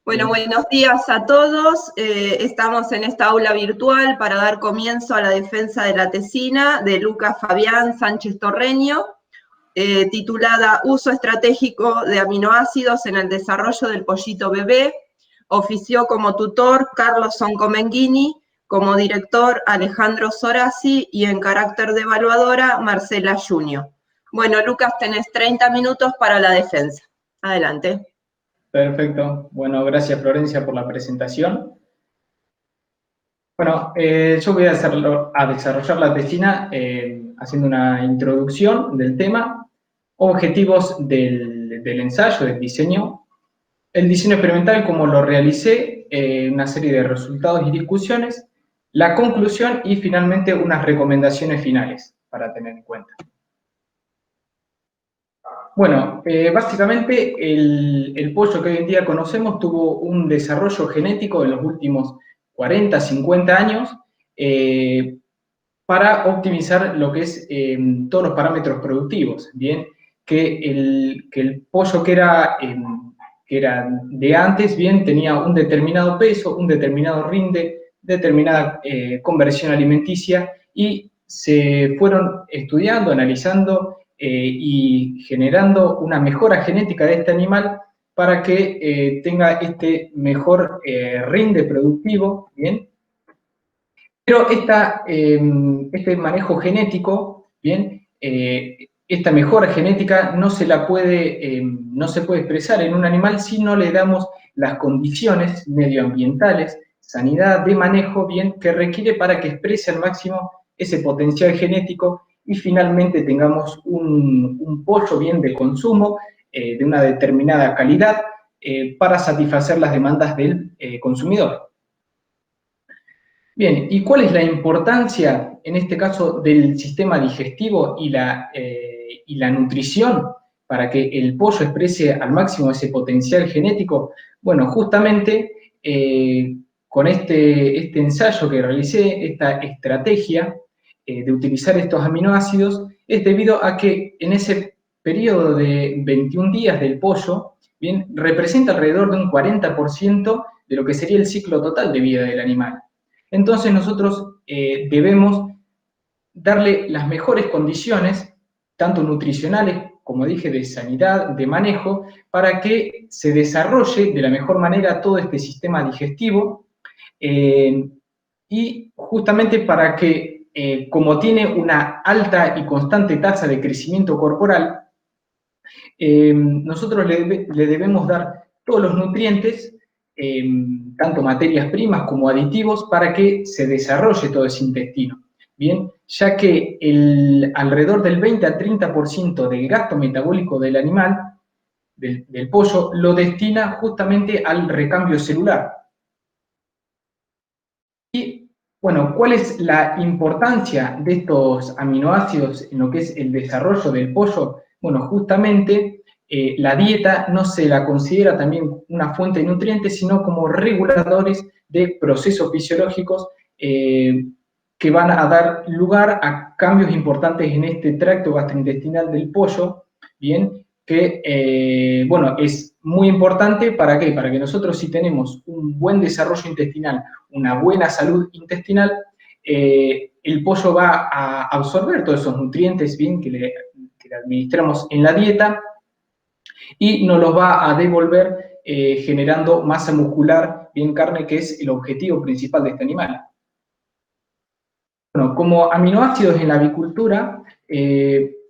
Bueno, buenos días a todos. Estamos en esta aula virtual para dar comienzo a la defensa de la tesina de Lucas Fabián Sánchez Torreño, titulada Uso estratégico de aminoácidos en el desarrollo del pollito bebé. Ofició como tutor Carlos Soncomenghini, como director Alejandro Sorazzi y en carácter de evaluadora Marcela Junio. Bueno, Lucas, tenés 30 minutos para la defensa. Adelante. Perfecto. Bueno, gracias Florencia por la presentación. Bueno, yo voy a desarrollar la tesina haciendo una introducción del tema, objetivos del ensayo, del diseño, el diseño experimental, cómo lo realicé, una serie de resultados y discusiones, la conclusión y finalmente unas recomendaciones finales para tener en cuenta. Bueno, básicamente el pollo que hoy en día conocemos tuvo un desarrollo genético en los últimos 40, 50 años para optimizar lo que es todos los parámetros productivos, ¿bien? Que el pollo que era de antes, bien, tenía un determinado peso, un determinado rinde, determinada conversión alimenticia y se fueron estudiando, analizando y generando una mejora genética de este animal para que tenga este mejor rinde productivo, ¿bien? Pero este manejo genético, ¿bien? Esta mejora genética no se puede expresar en un animal si no le damos las condiciones medioambientales, sanidad de manejo, ¿bien? Que requiere para que exprese al máximo ese potencial genético y finalmente tengamos un pollo bien de consumo, de una determinada calidad, para satisfacer las demandas del consumidor. Bien, ¿y cuál es la importancia, en este caso, del sistema digestivo y la nutrición para que el pollo exprese al máximo ese potencial genético? Bueno, justamente con este ensayo que realicé, esta estrategia de utilizar estos aminoácidos, es debido a que en ese periodo de 21 días del pollo, bien, representa alrededor de un 40% de lo que sería el ciclo total de vida del animal. Entonces nosotros debemos darle las mejores condiciones, tanto nutricionales, como dije, de sanidad, de manejo, para que se desarrolle de la mejor manera todo este sistema digestivo y justamente para que, como tiene una alta y constante tasa de crecimiento corporal, nosotros le debemos dar todos los nutrientes, tanto materias primas como aditivos, para que se desarrolle todo ese intestino. Bien, ya que alrededor del 20 al 30% del gasto metabólico del animal, del pollo, lo destina justamente al recambio celular. Y, bueno, ¿cuál es la importancia de estos aminoácidos en lo que es el desarrollo del pollo? Bueno, justamente la dieta no se la considera también una fuente de nutrientes, sino como reguladores de procesos fisiológicos que van a dar lugar a cambios importantes en este tracto gastrointestinal del pollo, ¿bien? Que, bueno, es muy importante, ¿para qué? Para que nosotros, si tenemos un buen desarrollo intestinal, una buena salud intestinal, el pollo va a absorber todos esos nutrientes, bien, que le administramos en la dieta, y nos los va a devolver generando masa muscular, bien, carne, que es el objetivo principal de este animal. Bueno, como aminoácidos en la avicultura,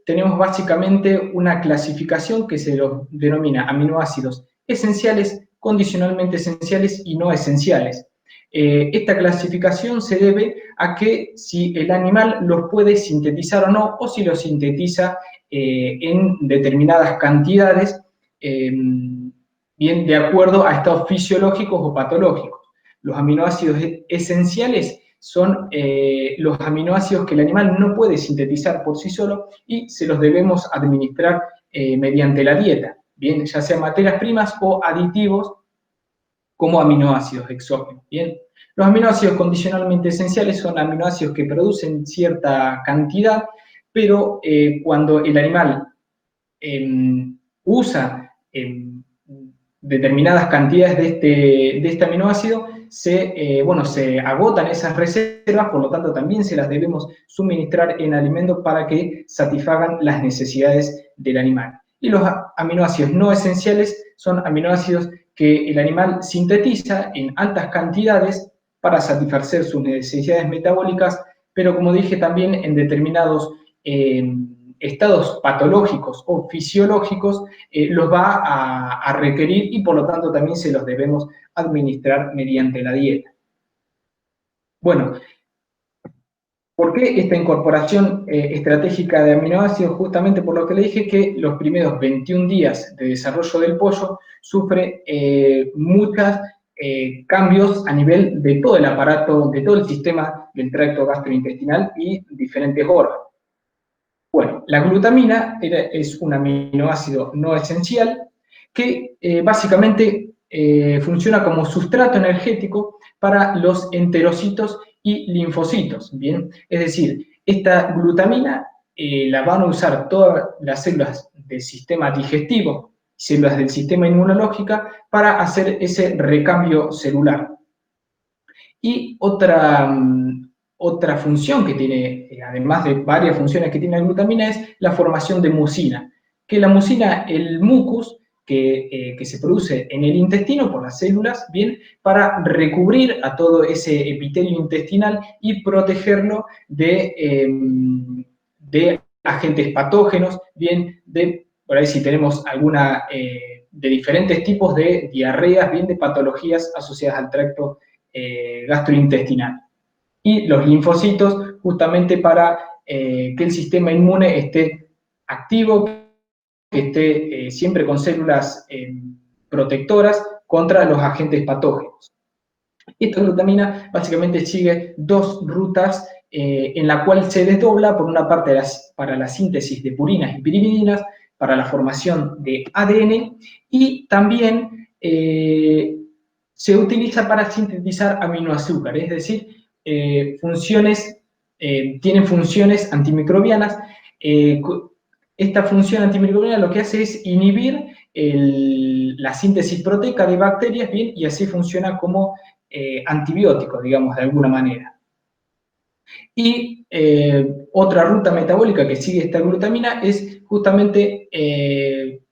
tenemos básicamente una clasificación que se los denomina aminoácidos esenciales, condicionalmente esenciales y no esenciales. Esta clasificación se debe a que si el animal los puede sintetizar o no, o si los sintetiza en determinadas cantidades, bien, de acuerdo a estados fisiológicos o patológicos. Los aminoácidos esenciales son los aminoácidos que el animal no puede sintetizar por sí solo y se los debemos administrar mediante la dieta, bien, ya sean materias primas o aditivos como aminoácidos exógenos. Bien, los aminoácidos condicionalmente esenciales son aminoácidos que producen cierta cantidad, pero cuando el animal usa determinadas cantidades de este aminoácido, se agotan esas reservas, por lo tanto también se las debemos suministrar en alimento para que satisfagan las necesidades del animal. Y los aminoácidos no esenciales son aminoácidos que el animal sintetiza en altas cantidades para satisfacer sus necesidades metabólicas, pero como dije también en determinados estados patológicos o fisiológicos los va a requerir y por lo tanto también se los debemos administrar mediante la dieta. Bueno, ¿por qué esta incorporación estratégica de aminoácidos? Justamente por lo que le dije, que los primeros 21 días de desarrollo del pollo sufre muchos cambios a nivel de todo el aparato, de todo el sistema del tracto gastrointestinal y diferentes órganos. Bueno, la glutamina es un aminoácido no esencial que básicamente funciona como sustrato energético para los enterocitos y linfocitos, ¿bien? Es decir, esta glutamina la van a usar todas las células del sistema digestivo, células del sistema inmunológico, para hacer ese recambio celular. Y otra función que tiene, además de varias funciones que tiene la glutamina, es la formación de mucina. Que la mucina, el mucus, que se produce en el intestino por las células, bien, para recubrir a todo ese epitelio intestinal y protegerlo de agentes patógenos, bien, por ahí si tenemos alguna, de diferentes tipos de diarreas, bien, de patologías asociadas al tracto gastrointestinal. Y los linfocitos justamente para que el sistema inmune esté activo, que esté siempre con células protectoras contra los agentes patógenos. Esta glutamina básicamente sigue dos rutas en la cual se desdobla, por una parte para la síntesis de purinas y piridinas, para la formación de ADN, y también se utiliza para sintetizar aminoazúcares, es decir, tienen funciones antimicrobianas. Esta función antimicrobiana lo que hace es inhibir la síntesis proteica de bacterias, bien, y así funciona como antibiótico, digamos, de alguna manera. Y otra ruta metabólica que sigue esta glutamina es justamente,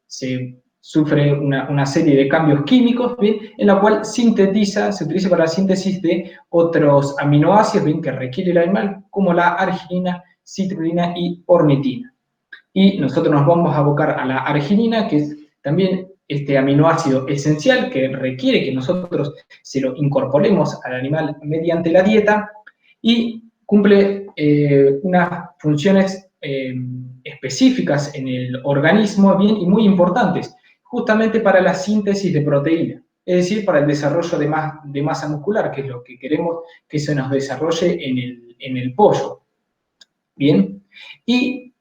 se sufre una serie de cambios químicos, ¿bien?, en la cual se utiliza para la síntesis de otros aminoácidos, ¿bien?, que requiere el animal, como la arginina, citrulina y ornitina. Y nosotros nos vamos a abocar a la arginina, que es también este aminoácido esencial que requiere que nosotros se lo incorporemos al animal mediante la dieta, y cumple unas funciones específicas en el organismo, bien, y muy importantes, justamente para la síntesis de proteína, es decir, para el desarrollo de masa muscular, que es lo que queremos que se nos desarrolle en el pollo. Bien, y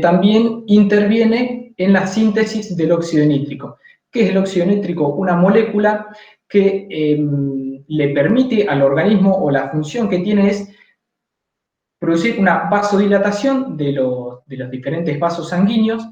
también interviene en la síntesis del óxido nítrico. ¿Qué es el óxido nítrico? Una molécula que le permite al organismo, o la función que tiene es producir una vasodilatación de los diferentes vasos sanguíneos,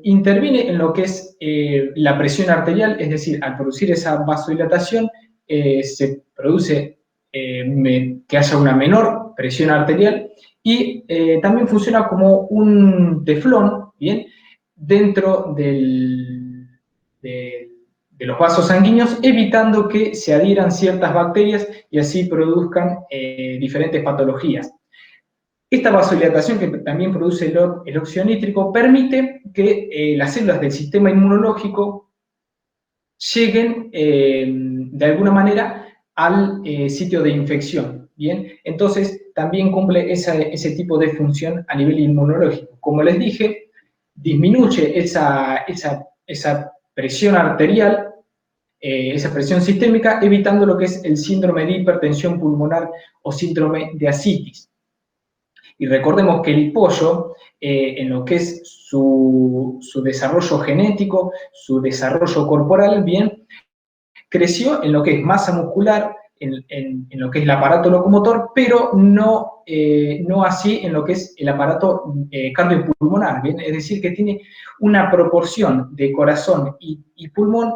interviene en lo que es la presión arterial, es decir, al producir esa vasodilatación se produce que haya una menor presión arterial, y también funciona como un teflón, ¿bien?, dentro de los vasos sanguíneos, evitando que se adhieran ciertas bacterias y así produzcan diferentes patologías. Esta vasodilatación, que también produce el óxido nítrico, permite que las células del sistema inmunológico lleguen de alguna manera al sitio de infección, ¿bien? Entonces, también cumple ese tipo de función a nivel inmunológico. Como les dije, disminuye esa presión arterial, esa presión sistémica, evitando lo que es el síndrome de hipertensión pulmonar o síndrome de ascitis. Y recordemos que el pollo, en lo que es su desarrollo genético, su desarrollo corporal, bien, creció en lo que es masa muscular, en lo que es el aparato locomotor, pero no, no así en lo que es el aparato cardiopulmonar, ¿bien? Es decir, que tiene una proporción de corazón y pulmón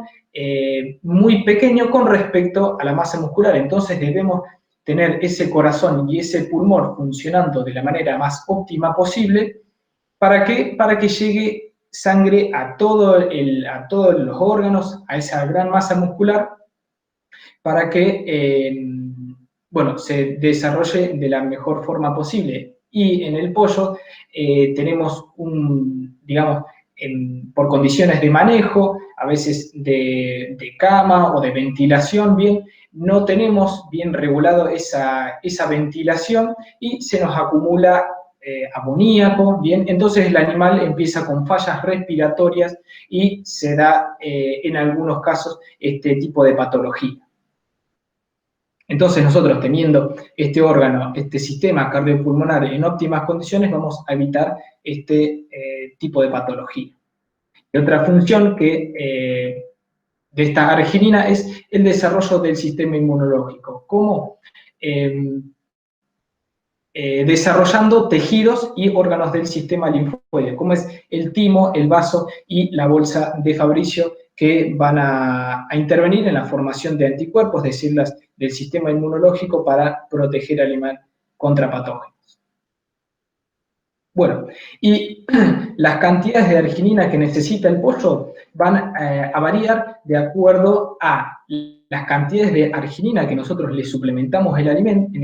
muy pequeño con respecto a la masa muscular. Entonces debemos tener ese corazón y ese pulmón funcionando de la manera más óptima posible. ¿Para qué? Para que llegue sangre a todos los órganos, a esa gran masa muscular, para que bueno, se desarrolle de la mejor forma posible. Y en el pollo tenemos digamos, por condiciones de manejo, a veces de cama o de ventilación, bien, no tenemos bien regulado esa ventilación y se nos acumula amoníaco, bien, entonces el animal empieza con fallas respiratorias y se da en algunos casos este tipo de patología. Entonces nosotros teniendo este órgano, este sistema cardiopulmonar en óptimas condiciones, vamos a evitar este tipo de patología. Y otra función de esta arginina es el desarrollo del sistema inmunológico. ¿Cómo? Desarrollando tejidos y órganos del sistema linfóide, como es el timo, el vaso y la bolsa de Fabricio, que van a intervenir en la formación de anticuerpos, de células del sistema inmunológico para proteger al animal contra patógenos. Bueno, y las cantidades de arginina que necesita el pollo van a variar de acuerdo a las cantidades de arginina que nosotros le suplementamos en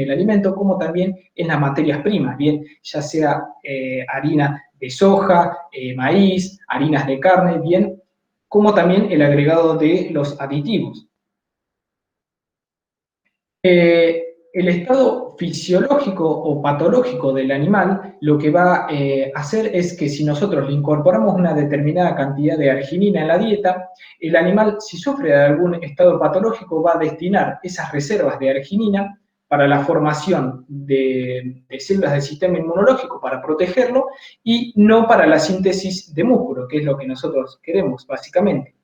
el alimento, como también en las materias primas, bien, ya sea harina de soja, maíz, harinas de carne, bien, como también el agregado de los aditivos. El estado fisiológico o patológico del animal lo que va a hacer es que si nosotros le incorporamos una determinada cantidad de arginina en la dieta, el animal, si sufre de algún estado patológico, va a destinar esas reservas de arginina para la formación de células del sistema inmunológico para protegerlo y no para la síntesis de músculo, que es lo que nosotros queremos básicamente.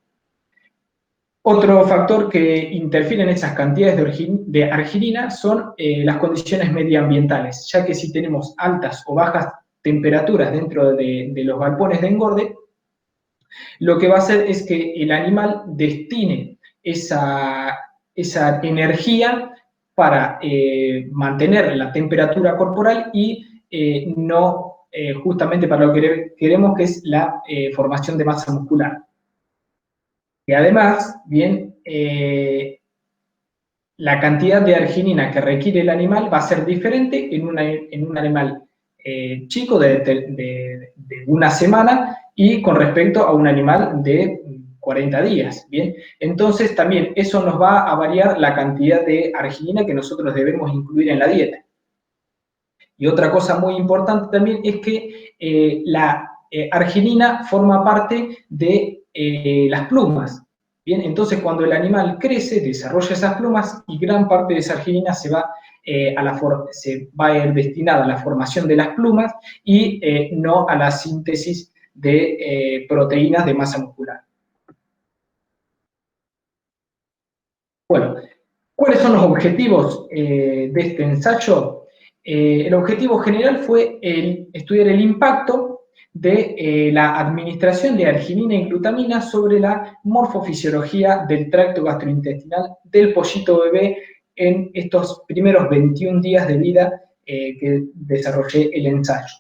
Otro factor que interfiere en esas cantidades de arginina son las condiciones medioambientales, ya que si tenemos altas o bajas temperaturas dentro de los galpones de engorde, lo que va a hacer es que el animal destine esa energía para mantener la temperatura corporal y no justamente para lo que queremos, que es la formación de masa muscular. Y además, bien, la cantidad de arginina que requiere el animal va a ser diferente en un animal chico de una semana y con respecto a un animal de 40 días, ¿bien? Entonces también eso nos va a variar la cantidad de arginina que nosotros debemos incluir en la dieta. Y otra cosa muy importante también es que la arginina forma parte de las plumas. Bien, entonces cuando el animal crece, desarrolla esas plumas y gran parte de esa arginina se va a ir destinada a la formación de las plumas y no a la síntesis de proteínas de masa muscular. Bueno, ¿cuáles son los objetivos de este ensayo? El objetivo general fue estudiar el impacto de la administración de arginina y glutamina sobre la morfofisiología del tracto gastrointestinal del pollito bebé en estos primeros 21 días de vida que desarrollé el ensayo.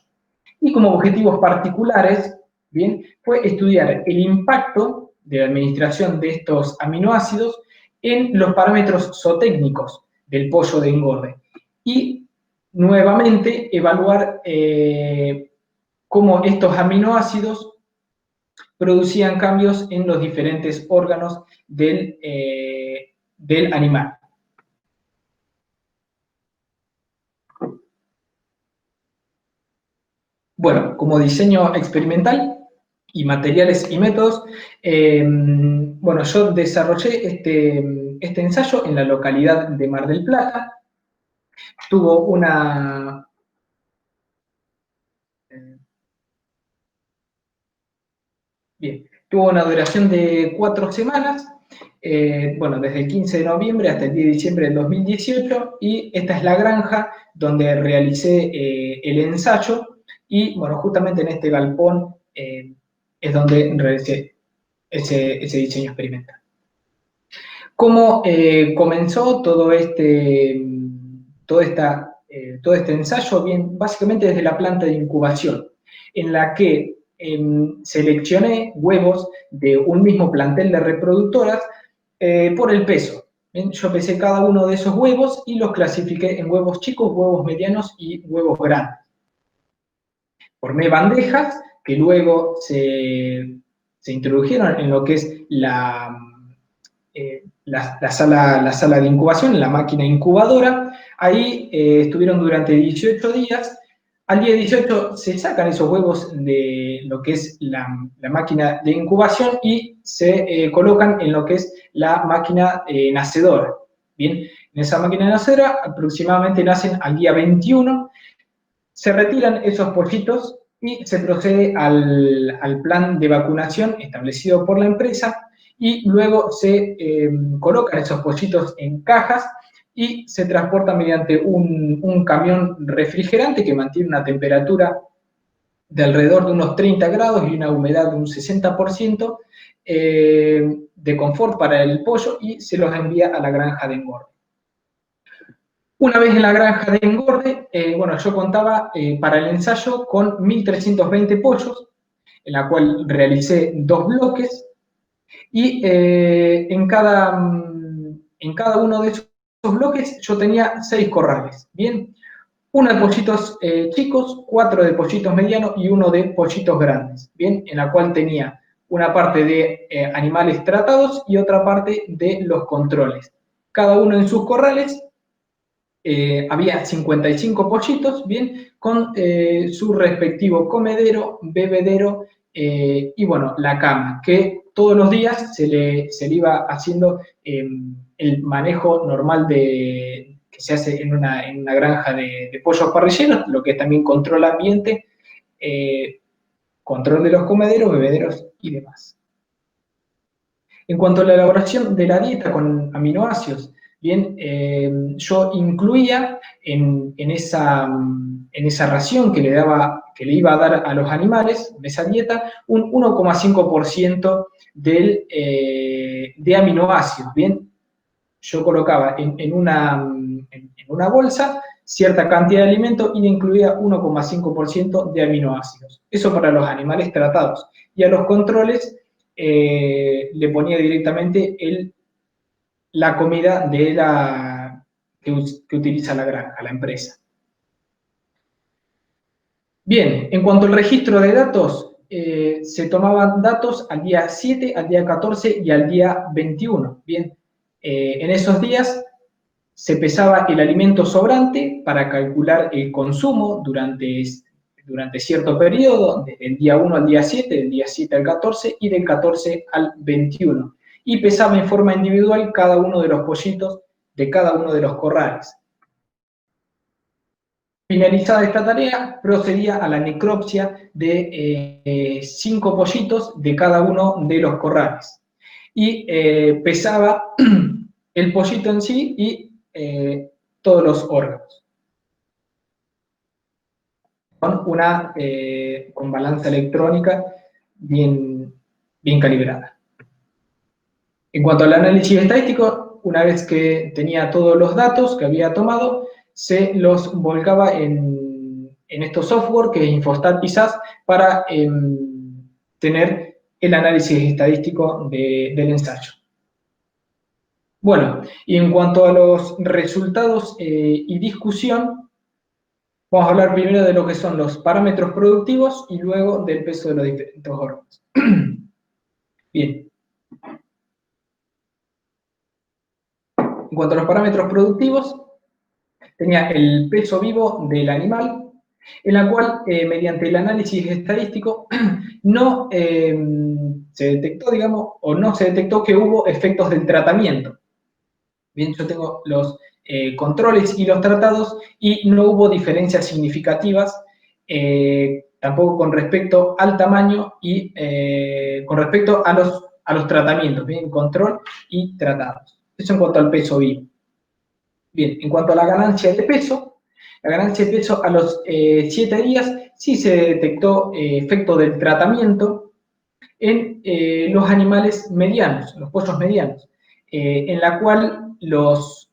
Y como objetivos particulares, bien, fue estudiar el impacto de la administración de estos aminoácidos en los parámetros zootécnicos del pollo de engorde. Y nuevamente evaluar cómo estos aminoácidos producían cambios en los diferentes órganos del animal. Bueno, como diseño experimental y materiales y métodos, bueno, yo desarrollé este ensayo en la localidad de Mar del Plata. Tuvo una... Bien, tuvo una duración de 4 semanas Bueno, desde el 15 de noviembre hasta el 10 de diciembre del 2018, y esta es la granja donde realicé el ensayo, y bueno, justamente en este galpón es donde realicé ese diseño experimental. ¿Cómo comenzó todo este ensayo? Bien, básicamente desde la planta de incubación, en la que seleccioné huevos de un mismo plantel de reproductoras por el peso. Bien, yo pesé cada uno de esos huevos y los clasifiqué en huevos chicos, huevos medianos y huevos grandes. Formé bandejas que luego se introdujeron en lo que es la sala de incubación, la máquina incubadora. Ahí estuvieron durante 18 días. Al día 18 se sacan esos huevos de lo que es la máquina de incubación y se colocan en lo que es la máquina nacedora. Bien, en esa máquina nacedora aproximadamente nacen al día 21, se retiran esos pollitos y se procede al plan de vacunación establecido por la empresa, y luego se colocan esos pollitos en cajas y se transportan mediante un camión refrigerante que mantiene una temperatura de alrededor de unos 30 grados y una humedad de un 60% de confort para el pollo, y se los envía a la granja de engorde. Una vez en la granja de engorde, bueno, yo contaba para el ensayo con 1.320 pollos, en la cual realicé 2 bloques, y en cada uno de esos bloques yo tenía 6 corrales, ¿bien? 1 de pollitos chicos, 4 de pollitos medianos y 1 de pollitos grandes, ¿bien? En la cual tenía una parte de animales tratados y otra parte de los controles. Cada uno en sus corrales. Había 55 pollitos, bien, con su respectivo comedero, bebedero y, bueno, la cama, que todos los días se le iba haciendo el manejo normal que se hace en una granja de pollos parrilleros, lo que es también control ambiente, control de los comederos, bebederos y demás. En cuanto a la elaboración de la dieta con aminoácidos, bien, yo incluía en esa ración que le iba a dar a los animales, en esa dieta, un 1,5% de aminoácidos. Bien, yo colocaba en una bolsa cierta cantidad de alimento y le incluía 1,5% de aminoácidos. Eso para los animales tratados. Y a los controles le ponía directamente la comida que utiliza la granja, la empresa. Bien, en cuanto al registro de datos, se tomaban datos al día 7, al día 14 y al día 21. Bien, en esos días se pesaba el alimento sobrante para calcular el consumo durante cierto periodo, desde el día 1 al día 7, del día 7 al 14 y del 14 al 21. Y pesaba en forma individual cada uno de los pollitos de cada uno de los corrales. Finalizada esta tarea, procedía a la necropsia de 5 pollitos de cada uno de los corrales. Y pesaba el pollito en sí y todos los órganos. Con balanza electrónica bien calibrada. En cuanto al análisis estadístico, una vez que tenía todos los datos que había tomado, se los volcaba en estos software que es Infostat y SAS para tener el análisis estadístico del ensayo. Bueno, y en cuanto a los resultados y discusión, vamos a hablar primero de lo que son los parámetros productivos y luego del peso de los diferentes órganos. Bien. En cuanto a los parámetros productivos, tenía el peso vivo del animal, en la cual, mediante el análisis estadístico, no se detectó, digamos, o no se detectó que hubo efectos del tratamiento. Bien, yo tengo los controles y los tratados y no hubo diferencias significativas, tampoco con respecto al tamaño y con respecto a los a los tratamientos, bien, control y tratados. Eso en cuanto al peso vivo. Bien, en cuanto a la ganancia de peso a los 7 días sí se detectó efecto del tratamiento en los animales medianos, los pollos medianos, en la cual los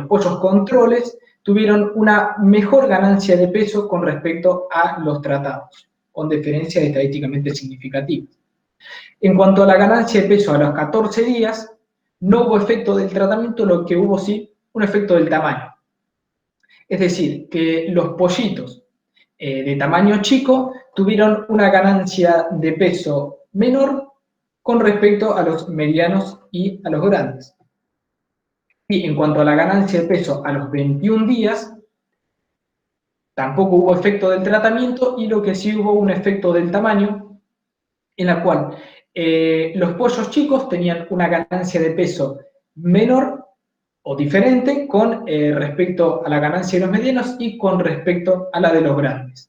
pollos controles tuvieron una mejor ganancia de peso con respecto a los tratados, con diferencias estadísticamente significativas. En cuanto a la ganancia de peso a los 14 días, no hubo efecto del tratamiento, lo que hubo sí un efecto del tamaño. Es decir, que los pollitos de tamaño chico tuvieron una ganancia de peso menor con respecto a los medianos y a los grandes. Y en cuanto a la ganancia de peso a los 21 días, tampoco hubo efecto del tratamiento y lo que sí hubo un efecto del tamaño, en la cual los pollos chicos tenían una ganancia de peso menor o diferente con respecto a la ganancia de los medianos y con respecto a la de los grandes.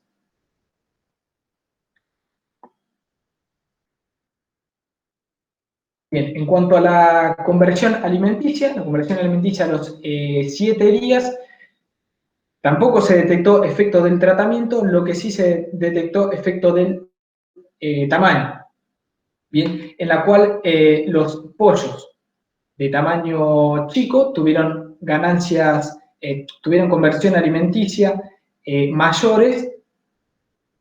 Bien, en cuanto a la conversión alimenticia a los 7 días, tampoco se detectó efecto del tratamiento, lo que sí se detectó efecto del tamaño. Bien, en la cual los pollos de tamaño chico tuvieron ganancias, tuvieron conversión alimenticia mayores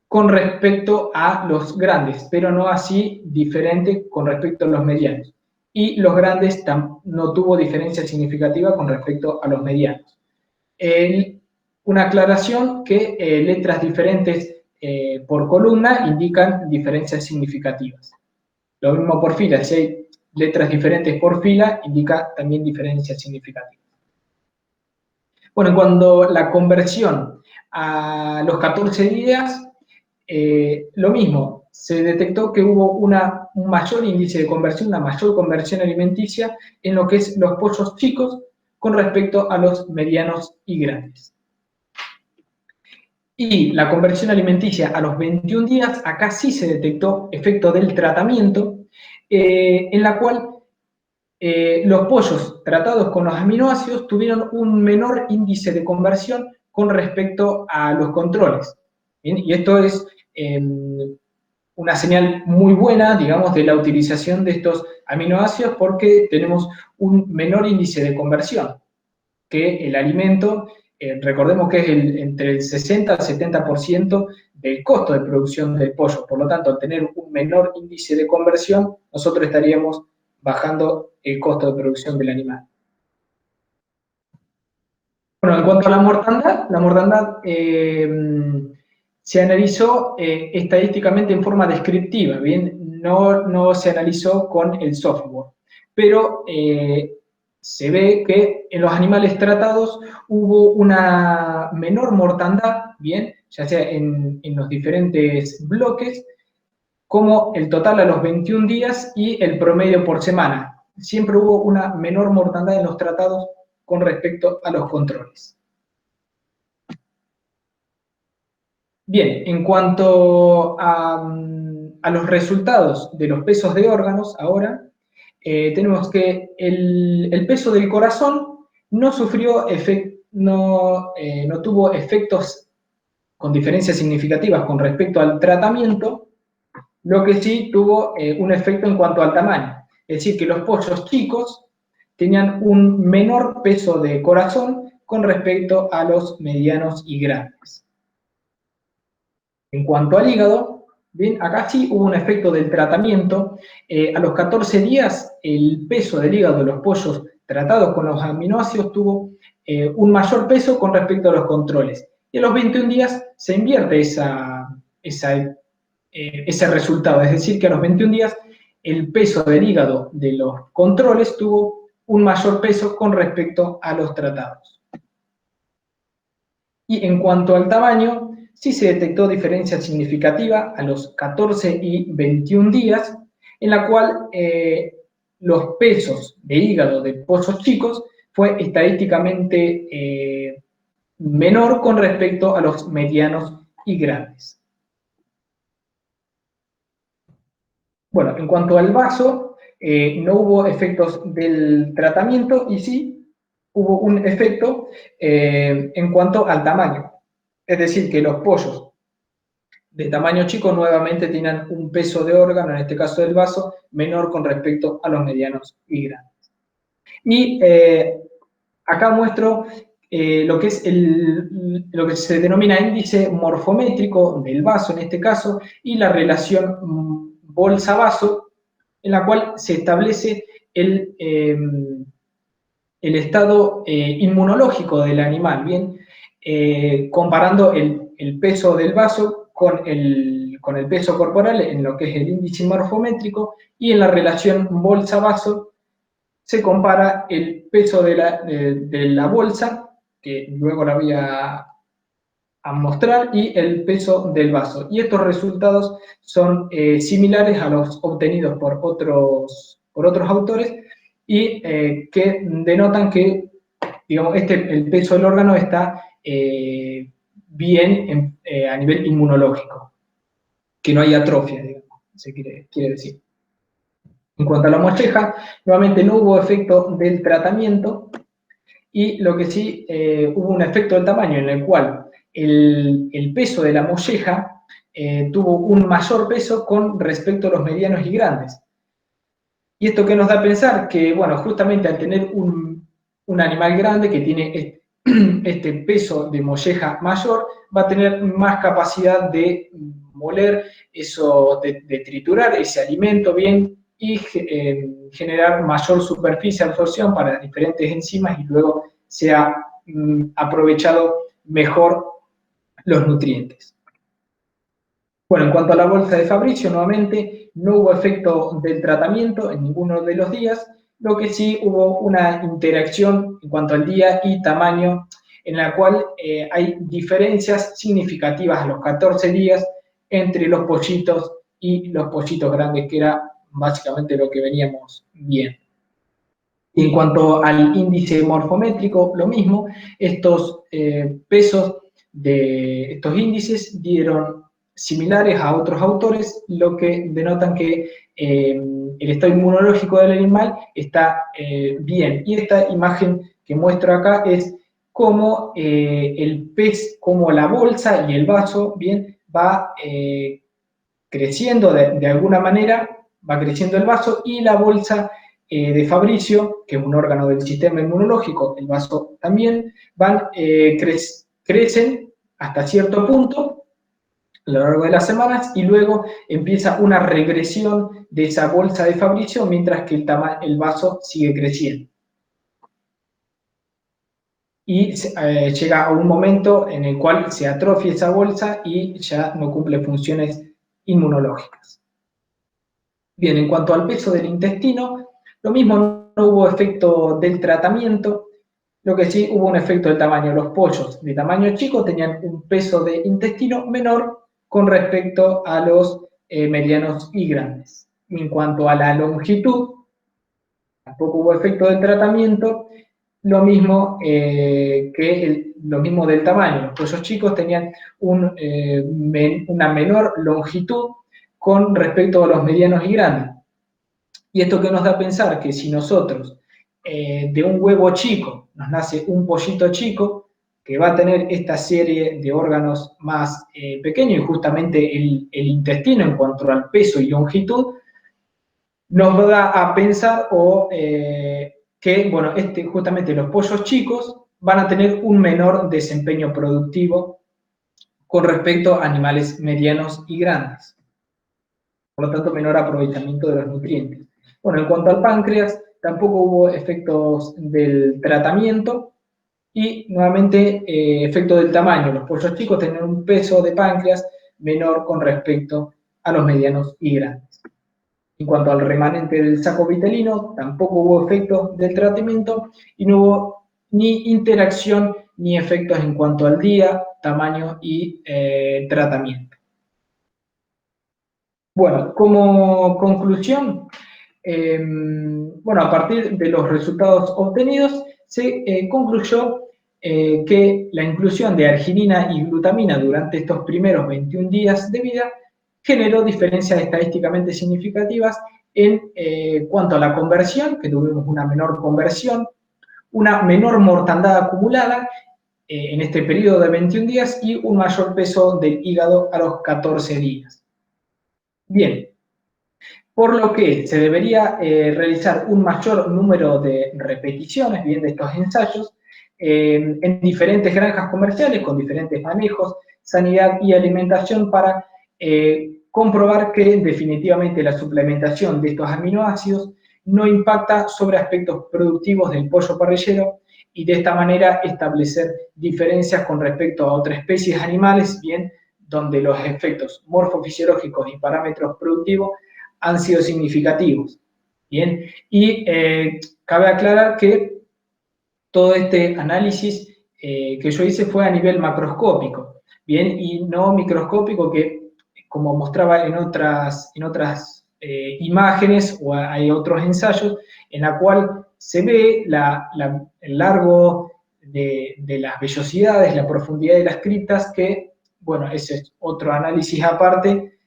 con respecto a los grandes, pero no así diferente con respecto a los medianos. Y los grandes no tuvo diferencia significativa con respecto a los medianos. Una aclaración que letras diferentes por columna indican diferencias significativas. Lo mismo por fila, si hay letras diferentes por fila, indica también diferencias significativas. Bueno, cuando la conversión a los 14 días, lo mismo, se detectó que hubo un mayor índice de conversión, una mayor conversión alimenticia en lo que es los pollos chicos con respecto a los medianos y grandes. Y la conversión alimenticia a los 21 días, acá sí se detectó efecto del tratamiento, en la cual los pollos tratados con los aminoácidos tuvieron un menor índice de conversión con respecto a los controles. ¿Bien? Y esto es una señal muy buena, digamos, de la utilización de estos aminoácidos porque tenemos un menor índice de conversión que el alimento, recordemos que es entre el 60 al 70% del costo de producción del pollo. Por lo tanto, al tener un menor índice de conversión, nosotros estaríamos bajando el costo de producción del animal. Bueno, en cuanto a la mortandad se analizó estadísticamente en forma descriptiva, ¿bien? No se analizó con el software, pero se ve que en los animales tratados hubo una menor mortandad, ¿bien? Ya sea en los diferentes bloques, como el total a los 21 días y el promedio por semana. Siempre hubo una menor mortandad en los tratados con respecto a los controles. Bien, en cuanto a los resultados de los pesos de órganos, ahora tenemos que el peso del corazón no sufrió no tuvo efectos con diferencias significativas con respecto al tratamiento, lo que sí tuvo un efecto en cuanto al tamaño. Es decir, que los pollos chicos tenían un menor peso de corazón con respecto a los medianos y grandes. En cuanto al hígado, bien, acá sí hubo un efecto del tratamiento. A los 14 días, el peso del hígado de los pollos tratados con los aminoácidos tuvo un mayor peso con respecto a los controles. Y a los 21 días se invierte ese resultado. Es decir, que a los 21 días el peso del hígado de los controles tuvo un mayor peso con respecto a los tratados. Y en cuanto al tamaño, sí se detectó diferencia significativa a los 14 y 21 días, en la cual los pesos de hígado de pollos chicos fue estadísticamente menor con respecto a los medianos y grandes. Bueno, en cuanto al vaso, no hubo efectos del tratamiento y sí hubo un efecto en cuanto al tamaño. Es decir, que los pollos de tamaño chico nuevamente tienen un peso de órgano, en este caso del vaso, menor con respecto a los medianos y grandes. Y acá muestro lo que es lo que se denomina índice morfométrico del vaso en este caso y la relación bolsa-vaso, en la cual se establece el estado inmunológico del animal, ¿bien? Comparando el peso del vaso con el peso corporal en lo que es el índice morfométrico, y en la relación bolsa-vaso se compara el peso de la bolsa, que luego la voy a mostrar, y el peso del vaso. Y estos resultados son similares a los obtenidos por otros autores y que denotan que, digamos, el peso del órgano está bien a nivel inmunológico, que no hay atrofia, digamos, se quiere decir. En cuanto a la molleja, nuevamente no hubo efecto del tratamiento y lo que sí hubo un efecto del tamaño en el cual el peso de la molleja tuvo un mayor peso con respecto a los medianos y grandes. ¿Y esto qué nos da a pensar? Que, bueno, justamente al tener un animal grande que tiene este peso de molleja mayor, va a tener más capacidad de moler eso, de triturar ese alimento bien y generar mayor superficie de absorción para diferentes enzimas y luego sea aprovechado mejor los nutrientes. Bueno, en cuanto a la bolsa de Fabricio, nuevamente no hubo efecto del tratamiento en ninguno de los días, lo que sí hubo una interacción en cuanto al día y tamaño, en la cual hay diferencias significativas a los 14 días entre los pollitos y los pollitos grandes, que era básicamente lo que veníamos viendo. Y en cuanto al índice morfométrico, lo mismo, estos pesos de estos índices dieron similares a otros autores, lo que denotan que el estado inmunológico del animal está bien. Y esta imagen que muestro acá es cómo el pez, como la bolsa y el vaso, bien, va creciendo de alguna manera, va creciendo el vaso y la bolsa de Fabricio, que es un órgano del sistema inmunológico, el vaso también, crecen hasta cierto punto a lo largo de las semanas y luego empieza una regresión de esa bolsa de Fabricio mientras que el vaso sigue creciendo. Y llega a un momento en el cual se atrofia esa bolsa y ya no cumple funciones inmunológicas. Bien, en cuanto al peso del intestino, lo mismo, no hubo efecto del tratamiento, lo que sí hubo un efecto del tamaño. Los pollos de tamaño chico tenían un peso de intestino menor con respecto a los medianos y grandes. En cuanto a la longitud, tampoco hubo efecto del tratamiento, lo mismo lo mismo del tamaño. Los pollos chicos tenían una menor longitud con respecto a los medianos y grandes. Y esto que nos da a pensar que si nosotros de un huevo chico nos nace un pollito chico que va a tener esta serie de órganos más pequeños y justamente el intestino en cuanto al peso y longitud, nos da a pensar que, bueno, justamente los pollos chicos van a tener un menor desempeño productivo con respecto a animales medianos y grandes. Por lo tanto, menor aprovechamiento de los nutrientes. Bueno, en cuanto al páncreas, tampoco hubo efectos del tratamiento y, nuevamente, efecto del tamaño. Los pollos chicos tienen un peso de páncreas menor con respecto a los medianos y grandes. En cuanto al remanente del saco vitelino, tampoco hubo efectos del tratamiento y no hubo ni interacción ni efectos en cuanto al día, tamaño y tratamiento. Bueno, como conclusión, bueno, a partir de los resultados obtenidos, se concluyó que la inclusión de arginina y glutamina durante estos primeros 21 días de vida generó diferencias estadísticamente significativas en cuanto a la conversión, que tuvimos una menor conversión, una menor mortandad acumulada en este periodo de 21 días y un mayor peso del hígado a los 14 días. Bien, por lo que se debería realizar un mayor número de repeticiones, bien, de estos ensayos, en diferentes granjas comerciales, con diferentes manejos, sanidad y alimentación, para comprobar que definitivamente la suplementación de estos aminoácidos no impacta sobre aspectos productivos del pollo parrillero, y de esta manera establecer diferencias con respecto a otras especies animales, bien, donde los efectos morfofisiológicos y parámetros productivos han sido significativos. Bien, y cabe aclarar que todo este análisis que yo hice fue a nivel macroscópico, bien, y no microscópico, que como mostraba en otras imágenes, o hay otros ensayos en la cual se ve el largo de las vellosidades, la profundidad de las criptas, que, bueno, ese es otro análisis aparte,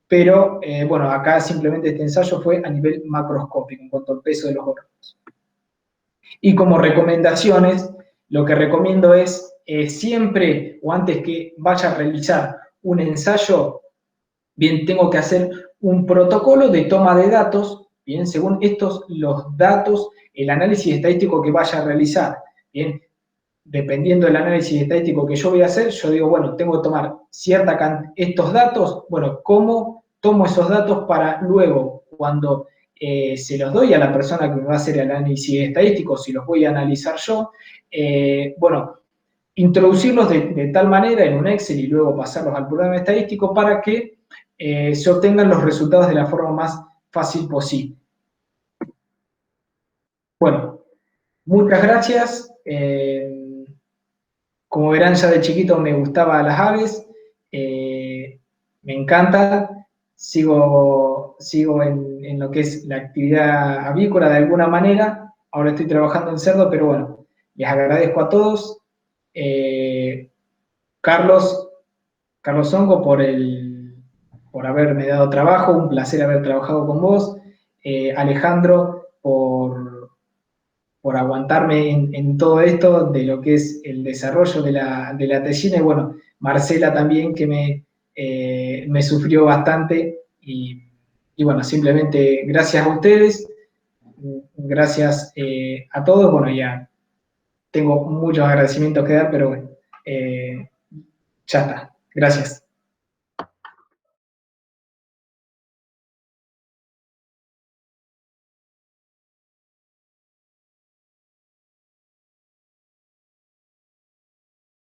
pero bueno, acá simplemente este ensayo fue a nivel macroscópico en cuanto al peso de los órganos. Y como recomendaciones, lo que recomiendo es siempre, o antes que vaya a realizar un ensayo, bien, tengo que hacer un protocolo de toma de datos, bien, según los datos, el análisis estadístico que vaya a realizar, bien, dependiendo del análisis estadístico que yo voy a hacer, yo digo, bueno, tengo que tomar estos datos, bueno, ¿cómo tomo esos datos para luego, cuando se los doy a la persona que me va a hacer el análisis estadístico, si los voy a analizar yo, bueno, introducirlos de tal manera en un Excel y luego pasarlos al programa estadístico para que se obtengan los resultados de la forma más fácil posible. Bueno, muchas gracias. Como verán, ya de chiquito me gustaban las aves, me encanta, sigo en lo que es la actividad avícola de alguna manera. Ahora estoy trabajando en cerdo, pero bueno, les agradezco a todos. Carlos Hongo, por haberme dado trabajo, un placer haber trabajado con vos. Alejandro, por aguantarme en todo esto de lo que es el desarrollo de la tesina, y bueno, Marcela también, que me sufrió bastante, y bueno, simplemente gracias a ustedes, gracias a todos. Bueno, ya tengo muchos agradecimientos que dar, pero bueno, ya está. Gracias.